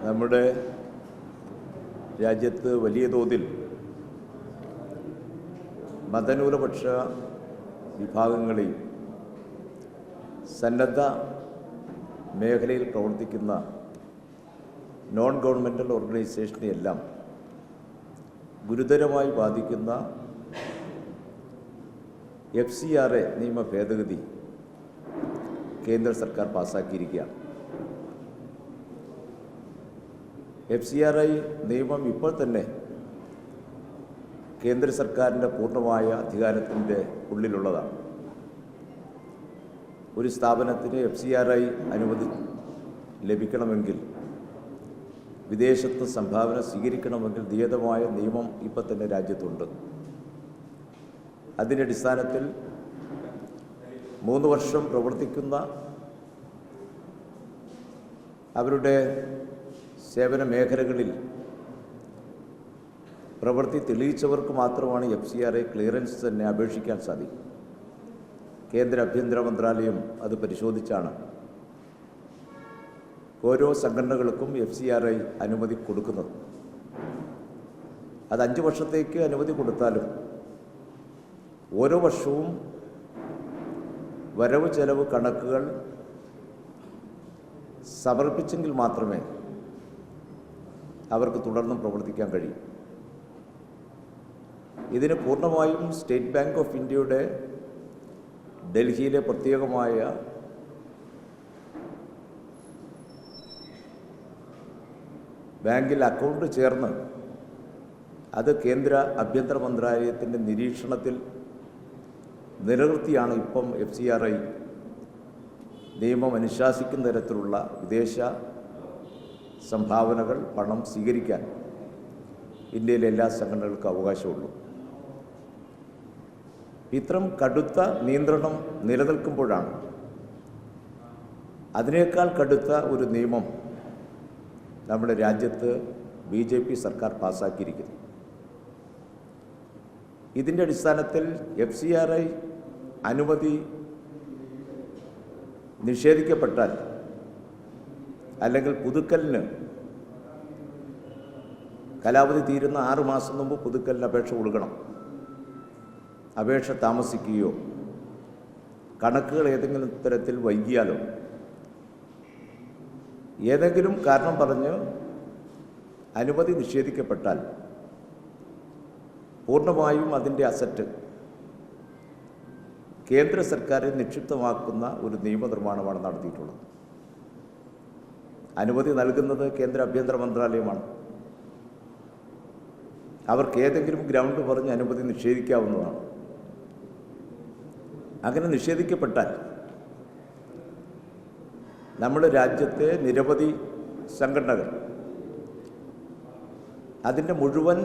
നമ്മുടെ രാജ്യത്ത് വലിയ തോതിൽ മതന്യൂനപക്ഷ വിഭാഗങ്ങളെയും സന്നദ്ധ മേഖലയിൽ പ്രവർത്തിക്കുന്ന നോൺ ഗവൺമെൻറ്റൽ ഓർഗനൈസേഷനെയെല്ലാം ഗുരുതരമായി ബാധിക്കുന്ന FCRA നിയമ ഭേദഗതി കേന്ദ്ര സർക്കാർ പാസ്സാക്കിയിരിക്കുകയാണ്. FCRA നിയമം ഇപ്പോൾ തന്നെ കേന്ദ്ര സർക്കാരിൻ്റെ പൂർണ്ണമായ അധികാരത്തിൻ്റെ ഉള്ളിലുള്ളതാണ്. ഒരു സ്ഥാപനത്തിന് FCRA അനുമതി ലഭിക്കണമെങ്കിൽ, വിദേശത്ത് സംഭാവന സ്വീകരിക്കണമെങ്കിൽ നിയതമായ നിയമം ഇപ്പോൾ തന്നെ രാജ്യത്തുണ്ട്. അതിൻ്റെ അടിസ്ഥാനത്തിൽ 3 വർഷം പ്രവർത്തിക്കുന്ന അവരുടെ സേവന മേഖലകളിൽ പ്രവൃത്തി തെളിയിച്ചവർക്ക് മാത്രമാണ് FCRA ക്ലിയറൻസ് തന്നെ അപേക്ഷിക്കാൻ സാധിക്കും. കേന്ദ്ര ആഭ്യന്തര മന്ത്രാലയം അത് പരിശോധിച്ചാണ് ഓരോ സംഘടനകൾക്കും FCRA അനുമതി കൊടുക്കുന്നത്. അത് 5 വർഷത്തേക്ക് അനുമതി കൊടുത്താലും ഓരോ വർഷവും വരവ് ചെലവ് കണക്കുകൾ സമർപ്പിച്ചെങ്കിൽ മാത്രമേ അവർക്ക് തുടർന്നും പ്രവർത്തിക്കാൻ കഴിയും. ഇതിന് പൂർണ്ണമായും സ്റ്റേറ്റ് ബാങ്ക് ഓഫ് ഇന്ത്യയുടെ ഡൽഹിയിലെ പ്രത്യേകമായ ബാങ്കിൽ അക്കൗണ്ട് ചേർന്ന് അത് കേന്ദ്ര ആഭ്യന്തര മന്ത്രാലയത്തിൻ്റെ നിരീക്ഷണത്തിൽ നിലനിർത്തിയാണ് ഇപ്പം FCRA നിയമം അനുശാസിക്കുന്ന തരത്തിലുള്ള വിദേശ സംഭാവനകൾ, പണം സ്വീകരിക്കാൻ ഇന്ത്യയിലെ എല്ലാ സംഘടനകൾക്കും അവകാശമുള്ളൂ. ഇത്തരം കടുത്ത നിയന്ത്രണം നിലനിൽക്കുമ്പോഴാണ് അതിനേക്കാൾ കടുത്ത ഒരു നിയമം നമ്മുടെ രാജ്യത്ത് BJP സർക്കാർ പാസ്സാക്കിയിരിക്കുന്നു. ഇതിൻ്റെ അടിസ്ഥാനത്തിൽ FCRA അനുമതി നിഷേധിക്കപ്പെട്ടാൽ, അല്ലെങ്കിൽ പുതുക്കലിന് കാലാവധി തീരുന്ന 6 മാസം മുമ്പ് പുതുക്കലിന് അപേക്ഷ കൊടുക്കണം. അപേക്ഷ താമസിക്കുകയോ കണക്കുകൾ ഏതെങ്കിലും തരത്തിൽ വൈകിയാലോ ഏതെങ്കിലും കാരണം പറഞ്ഞ് അനുമതി നിഷേധിക്കപ്പെട്ടാൽ പൂർണ്ണമായും അതിൻ്റെ അസറ്റ് കേന്ദ്ര സർക്കാരിൽ നിക്ഷിപ്തമാക്കുന്ന ഒരു നിയമനിർമ്മാണമാണ് നടത്തിയിട്ടുള്ളത്. അനുമതി നൽകുന്നത് കേന്ദ്ര ആഭ്യന്തര മന്ത്രാലയമാണ്. അവർക്ക് ഏതെങ്കിലും ഗ്രൗണ്ട് പറഞ്ഞ് അനുമതി നിഷേധിക്കാവുന്നതാണ്. അങ്ങനെ നിഷേധിക്കപ്പെട്ടാൽ നമ്മുടെ രാജ്യത്തെ നിരവധി സംഘടനകൾ അതിൻ്റെ മുഴുവൻ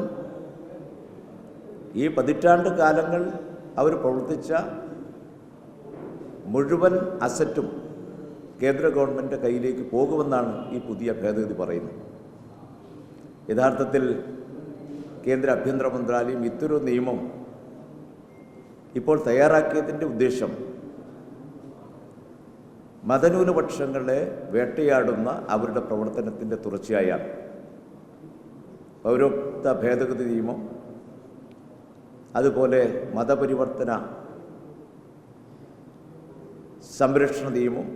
ഈ പതിറ്റാണ്ട് കാലങ്ങൾ അവർ പ്രവർത്തിച്ച മുഴുവൻ അസറ്റും കേന്ദ്ര ഗവൺമെൻറ് കയ്യിലേക്ക് പോകുമെന്നാണ് ഈ പുതിയ ഭേദഗതി പറയുന്നത്. യഥാർത്ഥത്തിൽ കേന്ദ്ര ആഭ്യന്തര മന്ത്രാലയം ഇത്തരം നിയമം ഇപ്പോൾ തയ്യാറാക്കിയതിൻ്റെ ഉദ്ദേശം മതന്യൂനപക്ഷങ്ങളെ വേട്ടയാടുന്ന അവരുടെ പ്രവർത്തനത്തിൻ്റെ തുടർച്ചയായാണ്. പൗരത്വ ഭേദഗതി നിയമം, അതുപോലെ മതപരിവർത്തന സംരക്ഷണ നിയമം,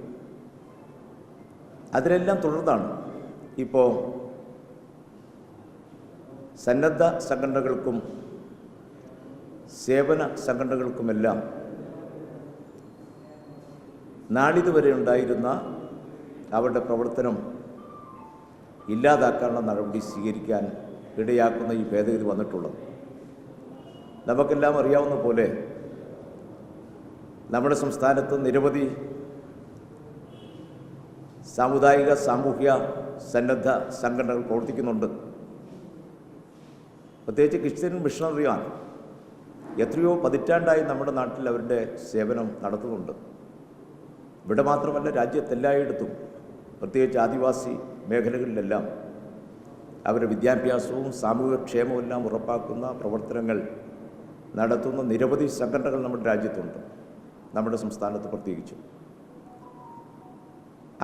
അതിനെല്ലാം തുടർന്നാണ് ഇപ്പോൾ സന്നദ്ധ സംഘടനകൾക്കും സേവന സംഘടനകൾക്കുമെല്ലാം നാളിതുവരെ ഉണ്ടായിരുന്ന അവരുടെ പ്രവർത്തനം ഇല്ലാതാക്കാനുള്ള നടപടി സ്വീകരിക്കാൻ ഇടയാക്കുന്ന ഈ ഭേദഗതി വന്നിട്ടുള്ളത്. നമുക്കെല്ലാം അറിയാവുന്ന പോലെ നമ്മുടെ സംസ്ഥാനത്ത് നിരവധി സാമുദായിക, സാമൂഹ്യ സന്നദ്ധ സംഘടനകൾ പ്രവർത്തിക്കുന്നുണ്ട്. പ്രത്യേകിച്ച് ക്രിസ്ത്യൻ മിഷണറിമാർ എത്രയോ പതിറ്റാണ്ടായി നമ്മുടെ നാട്ടിൽ അവരുടെ സേവനം നടത്തുന്നുണ്ട്. ഇവിടെ മാത്രമല്ല, രാജ്യത്തെല്ലായിടത്തും, പ്രത്യേകിച്ച് ആദിവാസി മേഖലകളിലെല്ലാം അവരുടെ വിദ്യാഭ്യാസവും സാമൂഹ്യക്ഷേമവും എല്ലാം ഉറപ്പാക്കുന്ന പ്രവർത്തനങ്ങൾ നടത്തുന്ന നിരവധി സംഘടനകൾ നമ്മുടെ രാജ്യത്തുണ്ട്, നമ്മുടെ സംസ്ഥാനത്ത് പ്രത്യേകിച്ചും.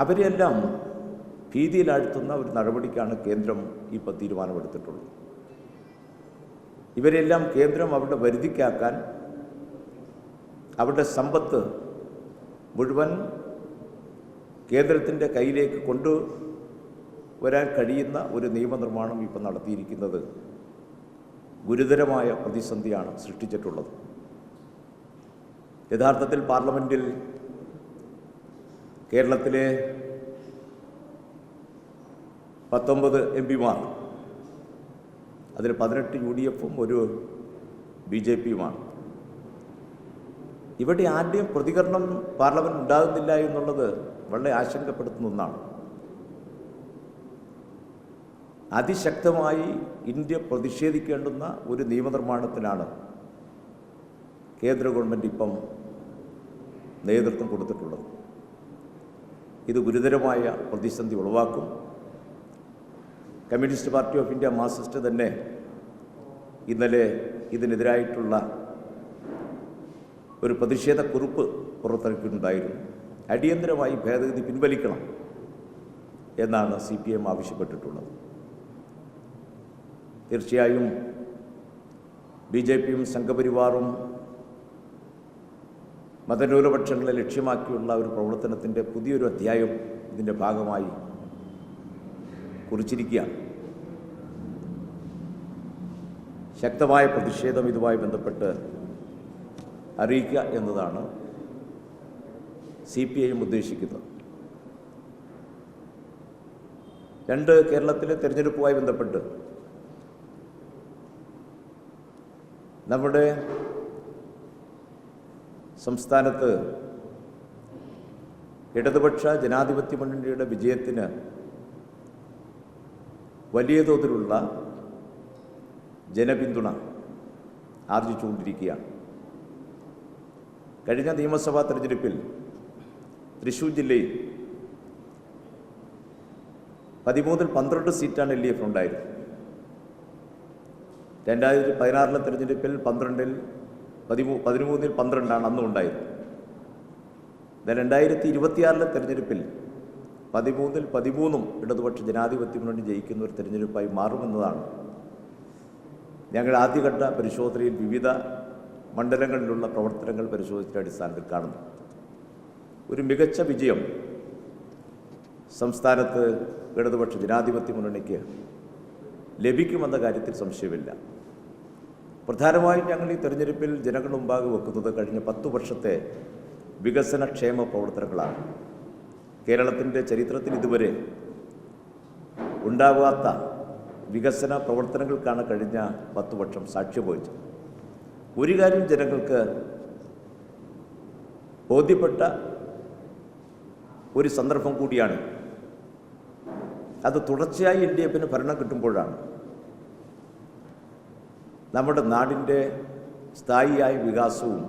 അവരെല്ലാം ഭീതിയിലാഴ്ത്തുന്ന ഒരു നടപടിക്കാണ് കേന്ദ്രം ഇപ്പോൾ തീരുമാനമെടുത്തിട്ടുള്ളത്. ഇവരെല്ലാം കേന്ദ്രം അവരുടെ വരുതിക്കാക്കാൻ അവരുടെ സമ്പത്ത് മുഴുവൻ കേന്ദ്രത്തിൻ്റെ കയ്യിലേക്ക് കൊണ്ടുവരാൻ കഴിയുന്ന ഒരു നിയമനിർമ്മാണം ഇപ്പം നടത്തിയിരിക്കുന്നത് ഗുരുതരമായ പ്രതിസന്ധിയാണ് സൃഷ്ടിച്ചിട്ടുള്ളത്. യഥാർത്ഥത്തിൽ പാർലമെൻറ്റിൽ കേരളത്തിലെ 19 എംപിമാർ, അതിൽ 18 UDF-ഉം ഒരു BJP-യുമാണ്. ഇവിടെ ആരുടെയും പ്രതികരണം പാർലമെൻറ്റ് ഉണ്ടാകുന്നില്ല എന്നുള്ളത് വളരെ ആശങ്കപ്പെടുത്തുന്ന ഒന്നാണ്. അതിശക്തമായി ഇന്ത്യ പ്രതിഷേധിക്കേണ്ടുന്ന ഒരു നിയമനിർമ്മാണത്തിനാണ് കേന്ദ്ര ഗവൺമെൻറ് ഇപ്പം നേതൃത്വം കൊടുത്തിട്ടുള്ളത്. ഇത് ഗുരുതരമായ പ്രതിസന്ധി ഉളവാക്കും. Communist Party of India Marxist തന്നെ ഇന്നലെ ഇതിനെതിരായിട്ടുള്ള ഒരു പ്രതിഷേധക്കുറിപ്പ് പുറത്തിറക്കിയിട്ടുണ്ടായിരുന്നു. അടിയന്തരമായി ഭേദഗതി പിൻവലിക്കണം എന്നാണ് CPM ആവശ്യപ്പെട്ടിട്ടുള്ളത്. തീർച്ചയായും BJP-യും സംഘപരിവാറും മതന്യൂനപക്ഷങ്ങളെ ലക്ഷ്യമാക്കിയുള്ള ഒരു പ്രവർത്തനത്തിൻ്റെ പുതിയൊരു അധ്യായം ഇതിൻ്റെ ഭാഗമായി കുറിച്ചിരിക്കുകയാണ്. ശക്തമായ പ്രതിഷേധം ഇതുമായി ബന്ധപ്പെട്ട് അറിയിക്കുക എന്നതാണ് CPIM ഉദ്ദേശിക്കുന്നത്. കേരളത്തിലെ തെരഞ്ഞെടുപ്പുമായി ബന്ധപ്പെട്ട് നമ്മുടെ സംസ്ഥാനത്ത് ഇടതുപക്ഷ ജനാധിപത്യ മുന്നണിയുടെ വിജയത്തിന് വലിയ തോതിലുള്ള ജനപിന്തുണ ആർജിച്ചുകൊണ്ടിരിക്കുകയാണ്. കഴിഞ്ഞ നിയമസഭാ തെരഞ്ഞെടുപ്പിൽ തൃശ്ശൂർ ജില്ലയിൽ 13-12 സീറ്റാണ് LDF ഉണ്ടായിരുന്നത്. 2016 തെരഞ്ഞെടുപ്പിൽ 13-12 അന്നും ഉണ്ടായിരുന്നത്. 2026 തെരഞ്ഞെടുപ്പിൽ 13-13 ഇടതുപക്ഷ ജനാധിപത്യ മുന്നണി ജയിക്കുന്ന ഒരു തെരഞ്ഞെടുപ്പായി മാറുമെന്നതാണ് ഞങ്ങൾ ആദ്യഘട്ട പരിശോധനയിൽ വിവിധ മണ്ഡലങ്ങളിലുള്ള പ്രവർത്തനങ്ങൾ പരിശോധിച്ച അടിസ്ഥാനത്തിൽ കാണുന്നു. ഒരു മികച്ച വിജയം സംസ്ഥാനത്ത് ഇടതുപക്ഷ ജനാധിപത്യ മുന്നണിക്ക് ലഭിക്കുമെന്ന കാര്യത്തിൽ സംശയമില്ല. പ്രധാനമായും ഞങ്ങൾ ഈ തെരഞ്ഞെടുപ്പിൽ ജനങ്ങളുടെ മുമ്പാകെ വെക്കുന്നത് കഴിഞ്ഞ 10 വർഷത്തെ വികസനക്ഷേമ പ്രവർത്തനങ്ങളാണ്. കേരളത്തിൻ്റെ ചരിത്രത്തിൽ ഇതുവരെ ഉണ്ടാകാത്ത വികസന പ്രവർത്തനങ്ങൾക്കാണ് കഴിഞ്ഞ 10 വർഷം സാക്ഷ്യം വഹിച്ചത്. ഒരു കാര്യം ജനങ്ങൾക്ക് ബോധ്യപ്പെട്ട ഒരു സന്ദർഭം കൂടിയാണ്. അത് തുടർച്ചയായി LDF-ന് ഭരണം കിട്ടുമ്പോഴാണ് നമ്മുടെ നാടിൻ്റെ സ്ഥായിയായ വികാസവും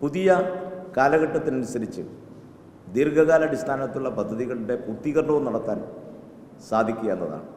പുതിയ കാലഘട്ടത്തിനനുസരിച്ച് ദീർഘകാലാടിസ്ഥാനത്തുള്ള പദ്ധതികളുടെ പൂർത്തീകരണവും നടത്താൻ സാധിക്കുക എന്നതാണ്.